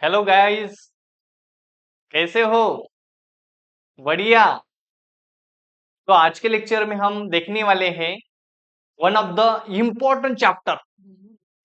Hello guys, कैसे हो? बढ़िया। तो आज के लेक्चर में हम देखने वाले हैं one of the important chapter,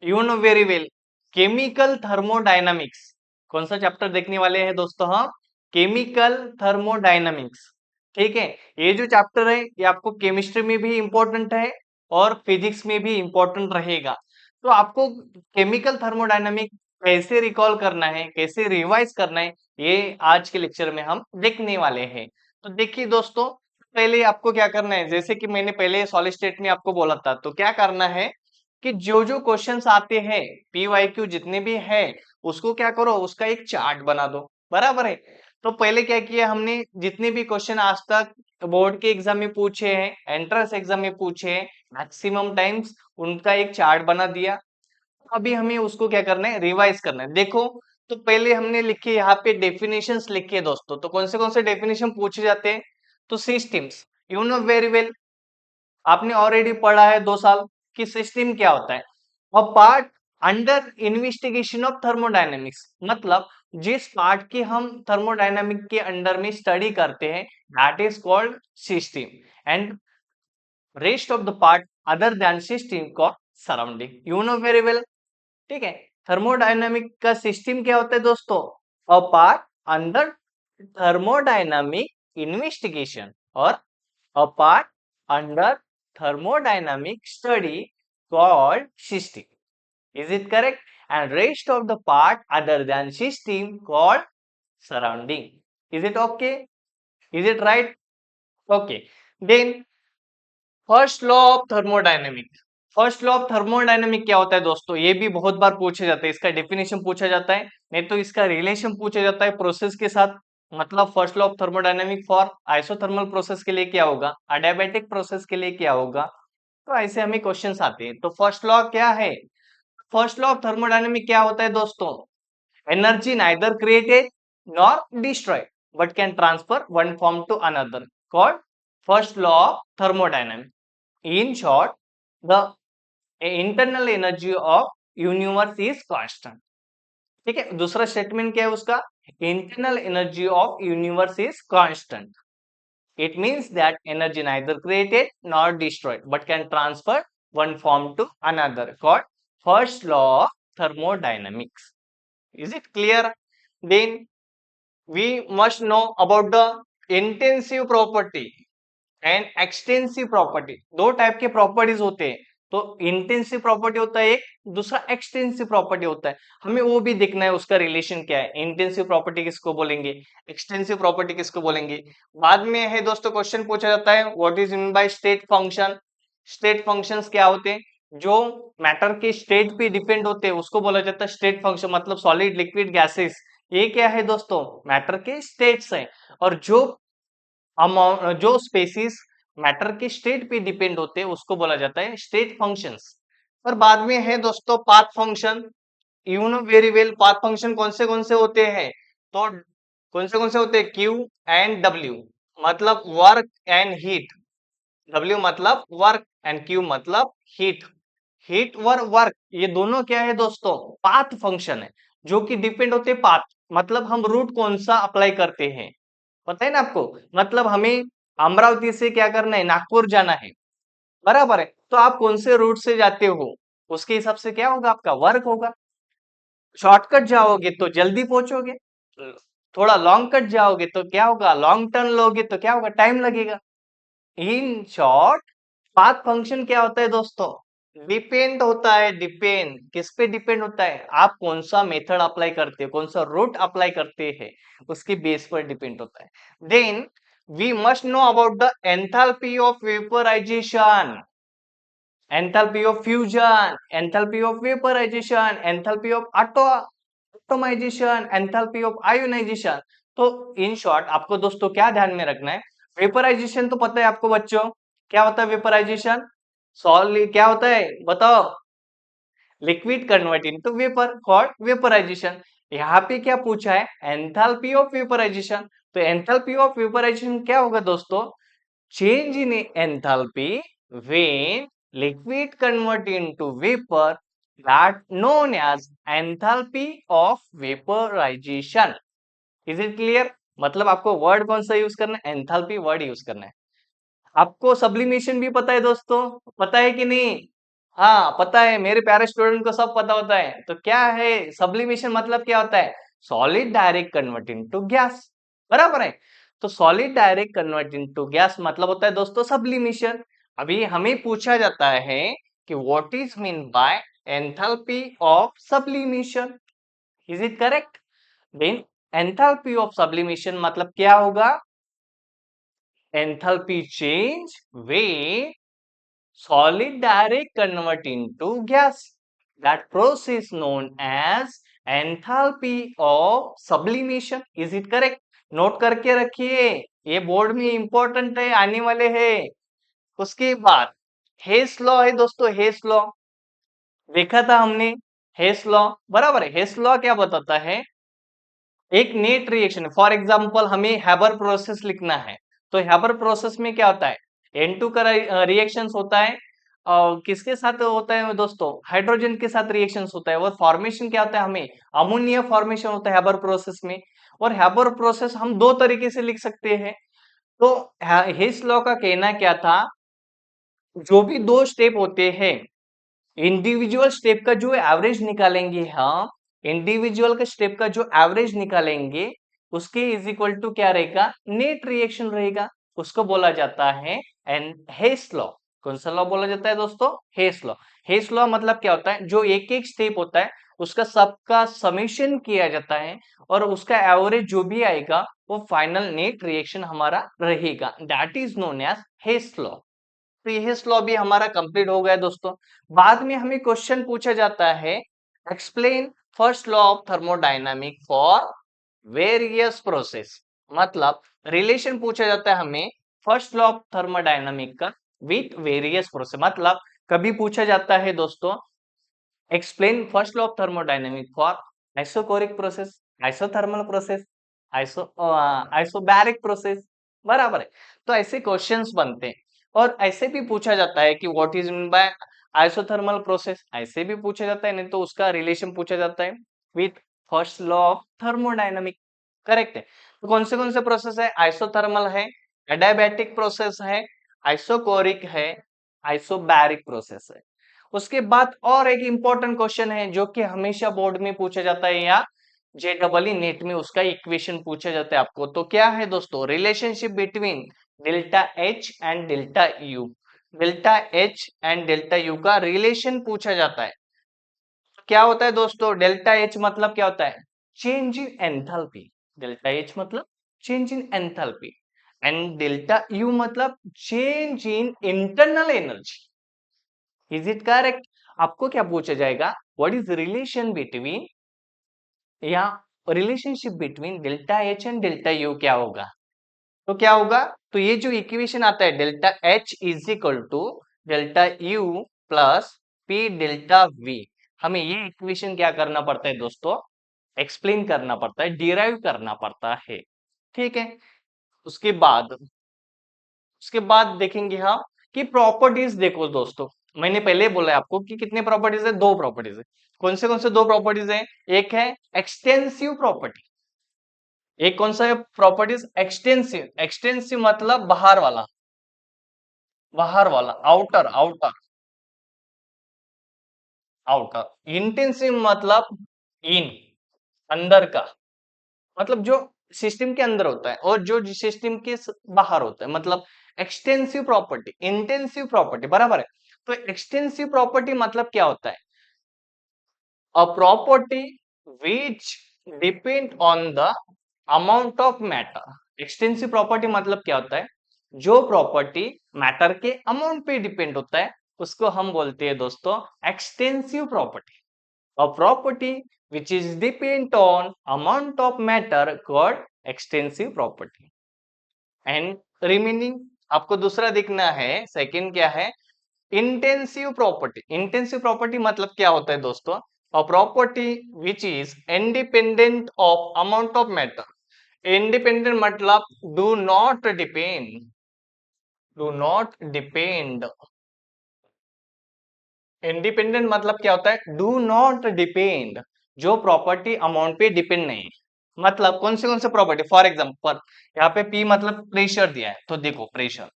you know very well, chemical thermodynamics. कौन सा चैप्टर देखने वाले हैं दोस्तों हम? Chemical thermodynamics. ठीक है। ये जो चैप्टर है ये आपको केमिस्ट्री में भी इम्पोर्टेंट है और फिजिक्स में भी इम्पोर्टेंट रहेगा। तो आपको केमिकल थर्मोडायनामिक कैसे रिकॉल करना है, कैसे रिवाइज करना है, ये आज के लेक्चर में हम देखने वाले हैं। तो देखिए दोस्तों, पहले आपको क्या करना है, जैसे कि मैंने पहले सॉलिड स्टेट में आपको बोला था, तो क्या करना है कि जो जो क्वेश्चंस आते हैं, पीवाईक्यू जितने भी है, उसको क्या करो, उसका एक चार्ट बना दो। बराबर है। तो पहले क्या किया हमने, जितने भी क्वेश्चन आज तक बोर्ड के एग्जाम में पूछे हैं, एंट्रेंस एग्जाम में पूछे हैं, मैक्सिमम टाइम्स उनका एक चार्ट बना दिया। अभी हमें उसको क्या करना है, रिवाइज करना है। देखो, तो पहले हमने लिखे यहाँ पे डेफिनेशंस लिखे दोस्तों। तो कौन से डेफिनेशन पूछे जाते हैं? तो systems, you know very well, आपने ऑलरेडी पढ़ा है 2 साल कि सिस्टम क्या होता है। और part under investigation of thermodynamics, मतलब जिस पार्ट की हम थर्मोडायनेमिक के अंडर में स्टडी करते हैं, that is called system. And rest of the part other than system called surrounding, you know very well. ठीक है। थर्मोडायनामिक का सिस्टम क्या होता है दोस्तों? A part under thermodynamic investigation, और a part under thermodynamic study called system. Is it correct? And rest of the part other than system called surrounding. Is it okay? Is it right? Okay. Then first law of thermodynamic. First law of thermodynamic क्या होता है दोस्तों? ये भी बहुत बार पूछा जाता है, इसका डेफिनेशन पूछा जाता है, नहीं तो इसका रिलेशन पूछा जाता है प्रोसेस के साथ। मतलब first law of thermodynamic for isothermal process के लिए क्या होगा, अडियाबैटिक प्रोसेस के लिए क्या होगा। तो ऐसे हमें क्वेश्चंस आते हैं। तो फर्स्ट लॉ क्या है? फर्स्ट लॉ ऑफ थर्मोडायनेमिक क्या होता है दोस्तों? Energy neither created nor destroyed but can transfer one form to another, called first law of thermodynamic. In short, the internal energy of universe is constant. ठीक है। दूसरा statement क्या है उसका? Internal energy of universe is constant. It means that energy neither created nor destroyed but can transfer one form to another, called first law of thermodynamics. Is it clear? Then we must know about the intensive property and extensive property. दो type के properties होते हैं। तो intensive property होता है एक, दूसरा extensive property होता है। हमें वो भी देखना है उसका रिलेशन क्या है, इंटेंसिव प्रॉपर्टी किसको बोलेंगे, एक्सटेंसिव प्रॉपर्टी किसको बोलेंगे। बाद में है दोस्तों, क्वेश्चन पूछा जाता है what is mean by state function. State functions क्या होते हैं? जो मैटर के स्टेट पे डिपेंड होते हैं उसको बोला जाता है स्टेट फंक्शन। मतलब सॉलिड, लिक्विड, गैसेस, ये क्या है दोस्तों? मैटर के स्टेट्स हैं। और जो अमाउंट, जो स्पेसिस मैटर के स्टेट पे डिपेंड होते हैं उसको बोला जाता है स्टेट फंक्शंस। और बाद में है दोस्तों path function. You know very well, path function कौन से होते हैं? तो कौन से होते हैं? क्यू एंड डब्ल्यू, मतलब वर्क एंड हीट। डब्ल्यू मतलब वर्क एंड क्यू मतलब हीट। हीट वर वर्क, ये दोनों क्या है दोस्तों? पाथ फंक्शन है, जो कि डिपेंड होते हैं पाथ, मतलब हम रूट कौन सा अप्लाई करते हैं। पता है ना आपको? मतलब हमें अमरावती से क्या करना है, नागपुर जाना है। बराबर है। तो आप कौन से रूट से जाते हो, उसके हिसाब से क्या होगा, आपका वर्क होगा। शॉर्टकट जाओगे तो जल्दी पहुंचोगे, थोड़ा लॉन्ग कट जाओगे तो क्या होगा, लॉन्ग टर्न लोगे तो क्या होगा, टाइम लगेगा। इन शॉर्ट, पाथ फंक्शन क्या होता है दोस्तों? डिपेंड होता है। डिपेंड किस पे डिपेंड होता है? आप कौन सा मेथड अप्लाई करते हो, कौन सा रूट अप्लाई करते हैं, उसके बेस पर डिपेंड होता है। Then we must know about the enthalpy of vaporization, enthalpy of fusion, enthalpy of vaporization, enthalpy of atomization, enthalpy of ionization. तो इन शॉर्ट आपको दोस्तों क्या ध्यान में रखना है? वेपराइजेशन तो पता है आपको बच्चों, क्या होता है वेपराइजेशन? सॉलिड क्या होता है बताओ? Liquid convert into vapour, called vaporization. यहाँ पे क्या पूछा है? Enthalpy of vaporization. तो एंथैल्पी ऑफ वेपराइजेशन क्या होगा दोस्तों? Change in enthalpy when liquid convert into vapour that known as enthalpy of vaporization. Is it clear? मतलब आपको वर्ड कौन सा यूज करना है? एंथैल्पी वर्ड यूज करना है। आपको सब्लिमेशन भी पता है दोस्तों, पता है कि नहीं? हाँ पता है, मेरे प्यारे स्टूडेंट को सब पता होता है। तो क्या है सब्लिमेशन, मतलब क्या होता है? Solid direct convert into gas, बराबर है। तो solid direct convert into gas मतलब होता है दोस्तों सब्लिमेशन। अभी हमें पूछा जाता है कि what is mean by enthalpy of sublimation, is it correct? Then enthalpy of sublimation मतलब क्या होगा? enthalpy change where solid direct convert into gas. That process known as enthalpy of sublimation. Is it correct? Note करके रखिए, ये board में important है, आने वाले हैं। उसके बाद हेस लॉ है दोस्तों, हेस लॉ देखा था हमने। हेस लॉ बराबर है। हेस लॉ क्या बताता है? एक नेट रिएक्शन, फॉर एग्जांपल हमें हैबर प्रोसेस लिखना है, तो हैबर प्रोसेस में क्या होता है? N2 का रिएक्शंस होता है और किसके साथ होता है दोस्तों? हाइड्रोजन के साथ रिएक्शंस होता है। और फॉर्मेशन क्या होता है? हमें अमोनिया फॉर्मेशन होता है हैबर प्रोसेस में। और हैबर प्रोसेस हम दो तरीके से लिख सकते हैं। तो हिस लॉ का कहना क्या था? जो भी दो स्टेप होते हैं, इंडिविजुअल स्टेप का जो एवरेज निकालेंगे हम, इंडिविजुअल का स्टेप का जो एवरेज निकालेंगे, उसके इज इक्वल टू क्या रहेगा? नेट रिएक्शन रहेगा। उसको बोला जाता है एंड हेस लॉ। कौन सा लॉ बोला जाता है दोस्तों? हेस लॉ। हेस लॉ मतलब क्या होता है? जो एक एक स्टेप होता है उसका सबका समेशन किया जाता है और उसका एवरेज जो भी आएगा वो फाइनल नेट रिएक्शन हमारा रहेगा। That is known as Hess law. तो यह लॉ भी हमारा कंप्लीट हो गया दोस्तों। बाद में हमें क्वेश्चन पूछा जाता है, explain first law of thermodynamic for various process. मतलब रिलेशन पूछा जाता है हमें फर्स्ट लॉ ऑफ थर्मोडायनामिक का विथ वेरियस प्रोसेस। मतलब कभी पूछा जाता है दोस्तों, explain first law of thermodynamic for isochoric process, isothermal process, isobaric process, बराबर है। तो ऐसे क्वेश्चंस बनते हैं। और ऐसे भी पूछा जाता है कि what is mean bye isothermal process, ऐसे भी पूछा जाता है, नहीं तो उसका रिलेशन पूछा जाता है with first law of thermodynamic. Correct है। तो कौन से प्रोसेस है? आइसोथर्मल है, एडियाबैटिक प्रोसेस है, आइसोकोरिक है, आइसोबैरिक प्रोसेस है। उसके बाद और एक इंपॉर्टेंट क्वेश्चन है जो कि हमेशा बोर्ड में पूछा जाता है या JEE नेट में उसका इक्वेशन पूछा जाता है आपको। तो क्या है दोस्तों? Relationship between delta H and delta U। Delta H and delta U का रिलेशन पूछा जाता है। क्या होता है दोस्तों? डेल्टा H मतलब क्या होता है? Change in enthalpy. Delta H मतलब change in enthalpy and delta U मतलब change in internal energy. Is it correct? आपको क्या पूछा जाएगा? व्हाट इज रिलेशन बिटवीन या relationship between delta H and delta U क्या होगा? तो क्या होगा? तो ये जो इक्वेशन आता है delta H is equal to delta U plus P delta V, हमें ये इक्वेशन क्या करना पड़ता है दोस्तों? एक्सप्लेन करना पड़ता है, डिराइव करना पड़ता है। ठीक है। उसके बाद उसके बाद देखेंगे हम कि प्रॉपर्टीज। देखो दोस्तों, मैंने पहले ही बोला है आपको कि कितने प्रॉपर्टीज है? दो प्रॉपर्टीज है। कौन से दो प्रॉपर्टीज है? एक है एक्सटेंसिव प्रॉपर्टी, एक कौन सा है प्रॉपर्टीज? एक्सटेंसिव। एक्सटेंसिव मतलब बाहर वाला, बाहर वाला, आउटर, आउटर, आउटर। इंटेंसिव मतलब इन, अंदर का, मतलब जो सिस्टम के अंदर होता है और जो सिस्टम के बाहर होता है, मतलब एक्सटेंसिव प्रॉपर्टी, इंटेंसिव प्रॉपर्टी, बराबर है। तो एक्सटेंसिव प्रॉपर्टी मतलब क्या होता है? A property which depend on the amount of matter. Extensive property मतलब क्या होता है? जो प्रॉपर्टी मैटर के अमाउंट पे डिपेंड होता है उसको हम बोलते हैं दोस्तों extensive property. A property which is depend on amount of matter called extensive property. And remaining आपको दूसरा देखना है, सेकंड क्या है? Intensive property. इंटेंसिव प्रॉपर्टी मतलब क्या होता है दोस्तों? A property which is independent of amount of matter. Independent मतलब डू नॉट डिपेंड इंडिपेंडेंट मतलब क्या होता है, डू नॉट डिपेंड, जो प्रॉपर्टी अमाउंट पे डिपेंड नहीं है। मतलब कौन से प्रॉपर्टी, फॉर एग्जांपल यहाँ पे पी मतलब प्रेशर दिया है, तो देखो प्रेशर,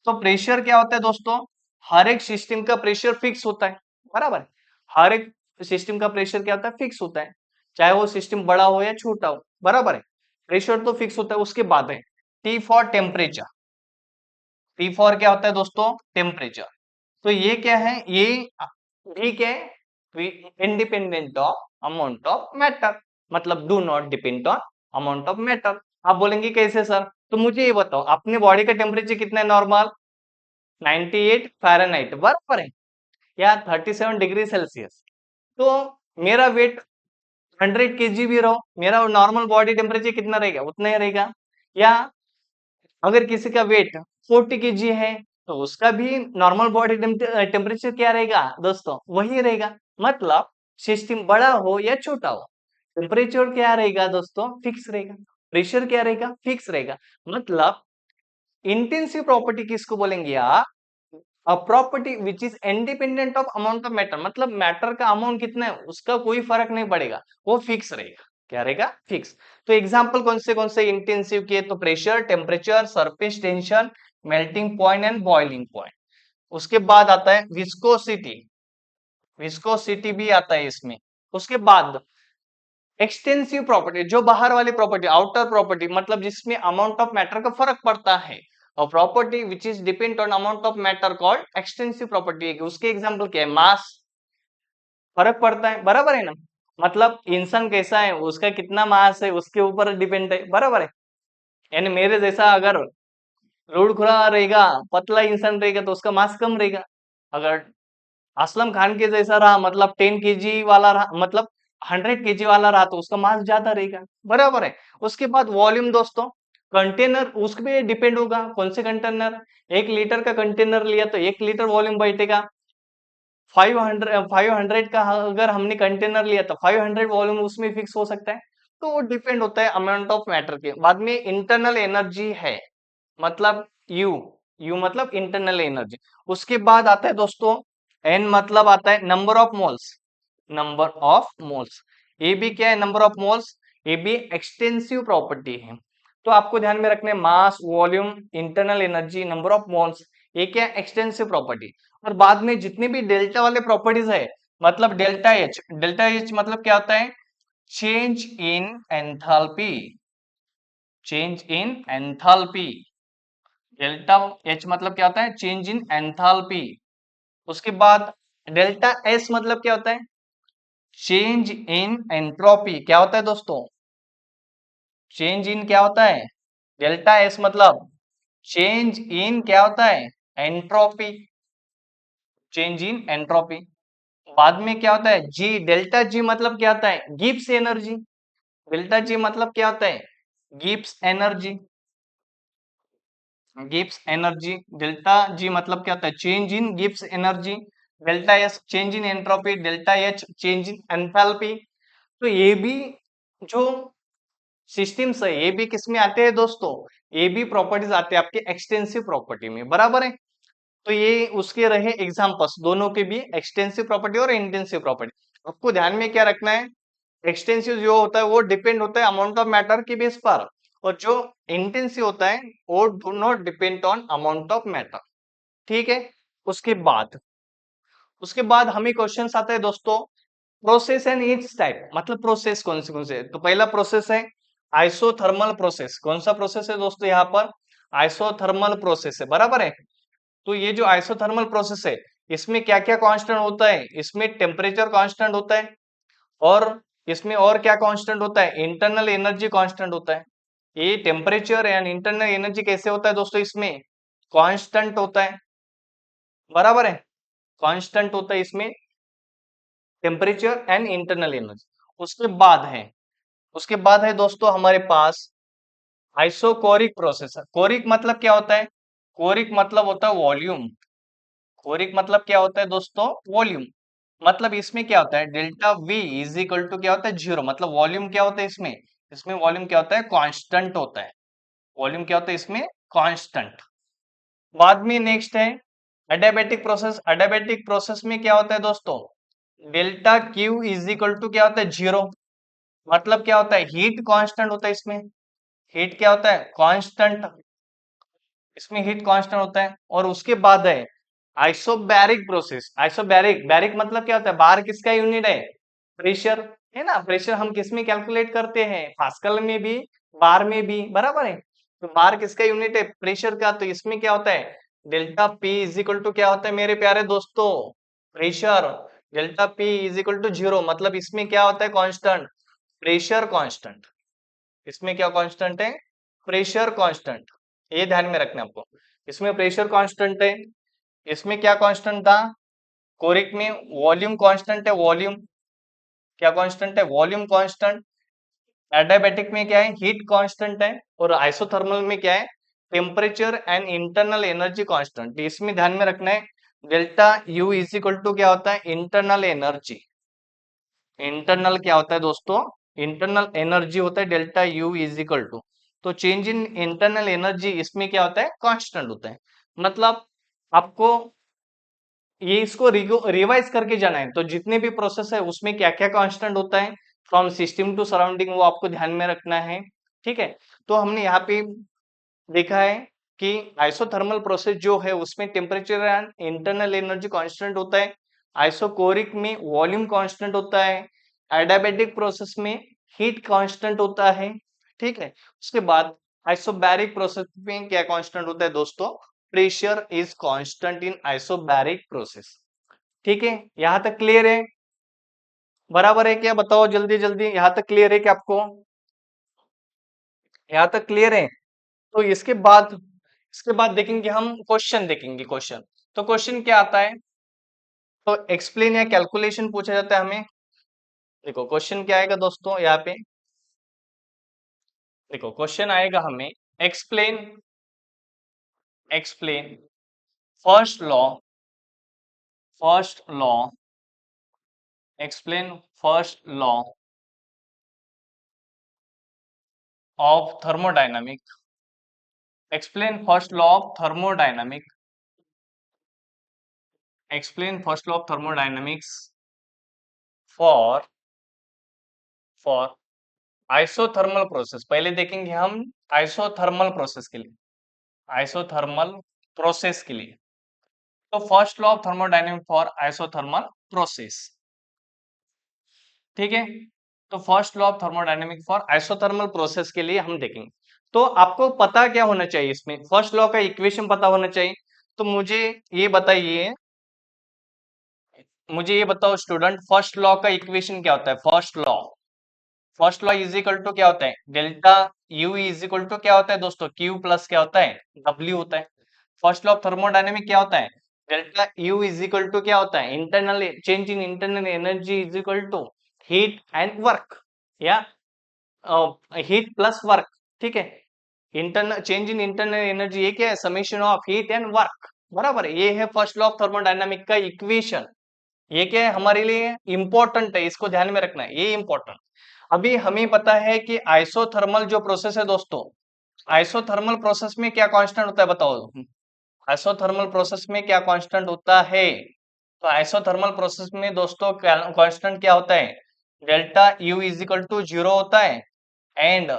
तो प्रेशर क्या होता है दोस्तों, हर एक सिस्टम का प्रेशर फिक्स होता है, बराबर है। हर एक सिस्टम का प्रेशर क्या होता है, फिक्स होता है, चाहे वो सिस्टम बड़ा हो या छोटा हो, बराबर है। प्रेशर तो फिक्स होता है। उसके बाद है T for temperature, T for क्या होता है दोस्तों, टेम्परेचर। तो ये क्या है, ये भी क्या है, independent of amount of matter, मतलब do not depend on amount of matter. आप बोलेंगे कैसे सर, तो मुझे ये बताओ अपने बॉडी का टेम्परेचर कितना है नॉर्मल, 98 फ़ारेनहाइट, बराबर है, या 37 डिग्री सेल्सियस। तो मेरा वेट 100 केजी भी रहो, मेरा नॉर्मल बॉडी टेम्परेचर कितना रहेगा, उतना ही रहेगा। या अगर किसी का वेट 40 केजी है, तो उसका भी नॉर्मल बॉडी टेम्परेचर क्या रहेगा दोस्तों, वही रहेगा। मतलब सिस्टम बड़ा हो या छोटा हो, टेम्परेचर क्या रहेगा दोस्तों, फिक्स रहेगा। प्रेशर क्या रहेगा, फिक्स रहेगा। मतलब इंटेंसिव प्रॉपर्टी किसको बोलेंगे आप, a property which is independent of amount of matter, मतलब मैटर का अमाउंट कितना है उसका कोई फर्क नहीं पड़ेगा, वो फिक्स रहेगा। क्या रहेगा, फिक्स। तो एग्जांपल कौन से इंटेंसिव के, तो pressure, temperature, surface tension, melting point and boiling point. उसके बाद आता है विस्कोसिटी, विस्कोसिटी भी आता है इसमें। उसके बाद एक्सटेंसिव प्रॉपर्टी, जो बाहर वाली प्रॉपर्टी, आउटर प्रॉपर्टी, मतलब जिसमें अमाउंट ऑफ मैटर का फर्क पड़ता है, और property which is depend on amount of matter called extensive property. उसके एग्जांपल क्या है, मास, फर्क पड़ता है, बराबर है ना। मतलब इंसान कैसा है, उसका कितना मास है उसके ऊपर डिपेंड है, बराबर है। यानी मेरे जैसा अगर लुढ़खुरा रहेगा, पतला इंसान रहेगा, तो उसका मास कम रहेगा। अगर असलम खान के जैसा रहा, मतलब 10 केजी वाला रहा, मतलब 100 केजी वाला रहा, तो उसका मास ज्यादा रहेगा, बराबर है। उसके बाद वॉल्यूम दोस्तों, कंटेनर उस पे डिपेंड होगा, कौन से कंटेनर, 1 लीटर का कंटेनर लिया तो 1 लीटर वॉल्यूम बैठेगा। 500 का अगर हमने कंटेनर लिया तो 500 वॉल्यूम उसमें फिक्स हो सकता है। तो वो डिपेंड होता है अमाउंट ऑफ मैटर के। बाद में इंटरनल एनर्जी है, मतलब यू, यू मतलब इंटरनल एनर्जी। उसके बाद आता है दोस्तों एन, मतलब आता है number of moles, number of moles. ये भी क्या है, नंबर ऑफ मोल्स, ये भी एक्सटेंसिव प्रॉपर्टी है। तो आपको ध्यान में रखना है mass, volume, internal energy, number of moles, ये क्या एक्सटेंसिव प्रॉपर्टी। और बाद में जितने भी डेल्टा वाले प्रॉपर्टीज है, मतलब डेल्टा एच, डेल्टा एच मतलब क्या होता है, change in enthalpy, change in enthalpy. Delta H मतलब क्या होता है, चेंज इन एंथैल्पी। उसके बाद डेल्टा एस मतलब क्या होता है, चेंज इन एंट्रोपी। क्या होता है दोस्तों, चेंज इन क्या होता है, डेल्टा एस मतलब चेंज इन क्या होता है, एंट्रोपी, चेंज इन एंट्रोपी। बाद में क्या होता है जी, डेल्टा जी मतलब क्या होता है, गिब्स एनर्जी। डेल्टा जी मतलब क्या होता है, Gibbs energy, Gibbs energy. Delta G मतलब क्या होता है, change in Gibbs energy. Delta S change in entropy, delta H change in enthalpy. तो ये भी जो सिस्टम्स है, ये भी किस में आते हैं दोस्तों, ये भी प्रॉपर्टीज आते हैं आपके एक्सटेंसिव प्रॉपर्टी में, बराबर है। तो ये उसके रहे एग्जांपल्स, दोनों के भी, एक्सटेंसिव प्रॉपर्टी और इंटेंसिव प्रॉपर्टी। आपको ध्यान में क्या रखना है, एक्सटेंसिव जो होता है वो डिपेंड होता है अमाउंट ऑफ मैटर के बेस पर, और जो इंटेंसिव होता है वो do not depend on amount of matter. ठीक है। उसके बाद उसके बाद हमें क्वेश्चंस आता है दोस्तों, प्रोसेस एंड इट्स टाइप, मतलब प्रोसेस कौन से। तो पहला प्रोसेस है आइसोथर्मल प्रोसेस। कौन सा प्रोसेस है दोस्तों, यहाँ पर आइसोथर्मल प्रोसेस है, बराबर है। तो ये जो आइसोथर्मल प्रोसेस है, इसमें क्या क्या कांस्टेंट होता है, इसमें टेम्परेचर कांस्टेंट होता है, और इसमें और क्या कांस्टेंट होता है, इंटरनल एनर्जी कांस्टेंट होता है। ये टेम्परेचर एंड इंटरनल एनर्जी कैसे होता है दोस्तों, इसमें कांस्टेंट होता है, बराबर है, कांस्टेंट होता है इसमें टेम्परेचर एंड इंटरनल एनर्जी। उसके बाद है दोस्तों हमारे पास आइसोकोरिक प्रोसेस। कोरिक मतलब क्या होता है, कोरिक मतलब होता है वॉल्यूम। कोरिक मतलब क्या होता है दोस्तों, वॉल्यूम। मतलब इसमें क्या होता है, delta V is equal to क्या होता है, जीरो। मतलब वॉल्यूम क्या होता है इसमें, इसमें वॉल्यूम क्या होता है, कांस्टेंट होता है। वॉल्यूम क्या होता है इसमें, कांस्टेंट। बाद में नेक्स्ट है एडियाबेटिक प्रोसेस में क्या होता है दोस्तों, delta Q is equal to क्या होता है, जीरो। मतलब क्या होता है, हीट कांस्टेंट होता है इसमें, हीट क्या होता है, कांस्टेंट, इसमें हीट कांस्टेंट होता है। और उसके बाद है आइसोबैरिक प्रोसेस। आइसोबैरिक, बैरिक मतलब क्या होता है, बार किसका यूनिट है, प्रेशर, है ना। प्रेशर हम किस में कैलकुलेट करते हैं, पास्कल में भी, बार में भी, बराबर है। तो बार किसका यूनिट है, प्रेशर का। तो इसमें क्या होता है, delta P is equal to क्या होता है मेरे प्यारे दोस्तों, pressure. Delta P is equal to zero, मतलब इसमें क्या होता है, कांस्टेंट, प्रेशर कांस्टेंट। इसमें क्या कांस्टेंट है, प्रेशर कांस्टेंट। ये ध्यान में रखना आपको, इसमें प्रेशर कांस्टेंट है। इसमें क्या कांस्टेंट था, कोरिक में वॉल्यूम कांस्टेंट है, वॉल्यूम क्या कांस्टेंट है, वॉल्यूम कांस्टेंट। एडियाबैटिक में क्या है, हीट कांस्टेंट है। और आइसोथर्मल में क्या है, temperature and internal energy constant. इसमें ध्यान में रखना है, delta U is equal to क्या होता है, इंटरनल एनर्जी। इंटरनल क्या होता है दोस्तों, इंटरनल एनर्जी होता है delta U is equal to. तो चेंज इन इंटरनल एनर्जी इसमें क्या होता है, कांस्टेंट होता है। मतलब आपको ये इसको रिवाइज करके जाना है, तो जितने भी प्रोसेस है उसमें क्या क्या कांस्टेंट होता है फ्रॉम सिस्टम टू सराउंडिंग, वो आपको ध्यान में रखना है। ठीक है, तो हमने यहाँ पे देखा है कि आइसोथर्मल प्रोसेस जो है उसमें temperature and internal energy constant होता है। आइसोकोरिक में वॉल्यूम कांस्टेंट होता है। एडियाबैटिक प्रोसेस में हीट कांस्टेंट होता है। ठीक है, उसके बाद आइसोबैरिक प्रोसेस में क्या कांस्टेंट होता है दोस्तों, pressure is constant in isobaric process. ठीक है, यहां तक क्लियर है, बराबर है क्या, बताओ जल्दी जल्दी, यहां तक क्लियर है क्या आपको, यहां तक क्लियर है। तो इसके बाद देखेंगे हम क्वेश्चन, देखेंगे क्वेश्चन। तो क्वेश्चन क्या आता है, तो एक्सप्लेन या कैलकुलेशन पूछा जाता है हमें। देखो क्वेश्चन क्या आएगा दोस्तों, यहाँ पे देखो क्वेश्चन आएगा हमें, explain, explain first law, first law, explain first law of thermodynamic, explain first law of thermodynamic, explain first law of thermodynamics for for isothermal process. पहले देखेंगे हम आइसोथर्मल प्रोसेस के लिए, आइसोथर्मल प्रोसेस के लिए। तो first law of thermodynamic for isothermal process, ठीक है। तो first law of thermodynamic for isothermal process के लिए हम देखेंगे। तो आपको पता क्या होना चाहिए, इसमें फर्स्ट लॉ का इक्वेशन पता होना चाहिए। तो ये बताइए मुझे ये बताओ स्टूडेंट, फर्स्ट लॉ का इक्वेशन क्या होता है, first law is equal to क्या होता है, delta U is equal to क्या होता है दोस्तों, क्यू प्लस क्या होता है, डब्ल्यू होता है। फर्स्ट लॉ ऑफ थर्मोडायनेमिक क्या होता है, delta U is equal to क्या होता है, internal change in internal energy is equal to heat and work, या हीट प्लस वर्क। ठीक है, internal change in internal energy ये क्या है, summation of heat and work, बराबर है। ये है फर्स्ट लॉ ऑफ थर्मोडायनामिक का इक्वेशन। ये क्या है, हमारे लिए इंपॉर्टेंट है, इसको ध्यान में रखना है, ये इंपॉर्टेंट। अभी हमें पता है कि आइसोथर्मल जो प्रोसेस है दोस्तों, आइसोथर्मल प्रोसेस में क्या कांस्टेंट होता है बताओ, आइसोथर्मल प्रोसेस में क्या कांस्टेंट होता है। तो आइसोथर्मल प्रोसेस में दोस्तों कांस्टेंट क्या होता है, delta U is equal to zero होता है, and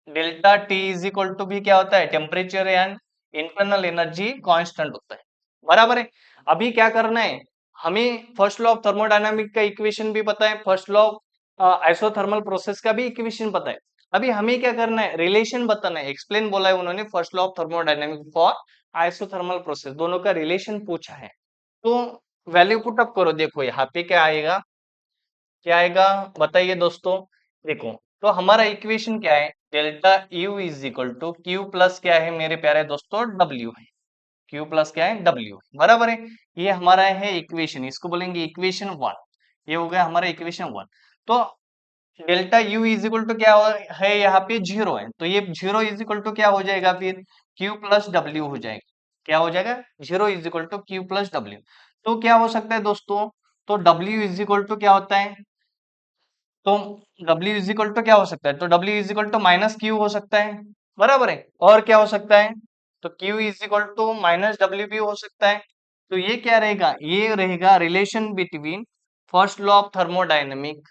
delta T is equal to भी क्या होता है, temperature and internal energy constant होता है, बराबर है। अभी क्या करना है, हमें फर्स्ट लॉ ऑफ थर्मोडायनामिक का इक्वेशन भी पता है, first law of isothermal process का भी इक्वेशन पता है। अभी हमें क्या करना है, रिलेशन बताना है, एक्सप्लेन बोला है उन्होंने, first law of thermodynamic for isothermal process, दोनों का रिलेशन पूछा है। तो वैल्यू पुट अप करो, देखो यहाँ पे क्या आएगा, क्या आएगा बताइए दोस्तों। देखो, तो हमारा इक्वेशन क्या है, delta U is equal to Q plus क्या है मेरे प्यारे दोस्तों, डब्ल्यू है। क्यू प्लस क्या है, डब्ल्यू, बराबर है। ये हमारा है इक्वेशन, इसको बोलेंगे इक्वेशन वन। ये हो गया हमारा इक्वेशन वन। तो delta U is equal to क्या है, यहाँ पे जीरो है, तो ये जीरो इज इक्वल टू क्या हो जाएगा, फिर क्यू प्लस डब्ल्यू हो जाएगा। क्या हो जाएगा, zero is equal to Q plus W. तो क्या हो सकता है दोस्तों, तो डब्ल्यू इज इक्वल टू क्या होता है, तो W इज इक्वल टू क्या हो सकता है, तो W is equal to minus Q हो सकता है, बराबर है। और क्या हो सकता है, तो Q is equal to minus W भी हो सकता है, तो ये क्या रहेगा, ये रहेगा relation between first law of thermodynamic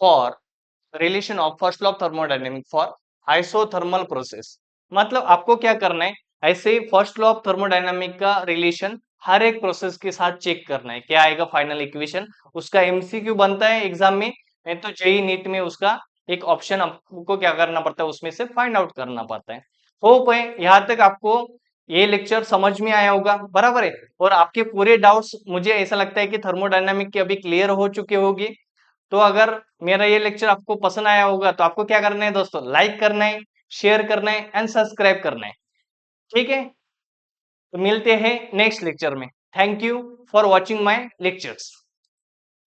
for relation of first law of thermodynamic for isothermal process. मतलब आपको क्या करना है, ऐसे फर्स्ट लॉ ऑफ थर्मोडायनेमिक का रिलेशन हर एक प्रोसेस के साथ चेक करना है, क्या आएगा फाइनल इक्वेशन। उसका एमसीक्यू बनता है एग्जाम में, नहीं तो जेई नीट में उसका एक ऑप्शन आपको क्या करना पड़ता है, उसमें से फाइंड आउट करना पड़ता है। होप है यहाँ तक आपको ये लेक्चर समझ में आया होगा, बराबर है। और आपके पूरे डाउट्स मुझे ऐसा लगता है कि थर्मोडायनामिक के अभी क्लियर हो चुके होंगे। तो अगर मेरा ये लेक्चर आपको पसंद आया होगा तो आपको क्या करना है दोस्तों, लाइक करना है, शेयर करना है एंड सब्सक्राइब करना है। ठीक है, तो मिलते हैं नेक्स्ट लेक्चर में। Thank you for watching my lectures.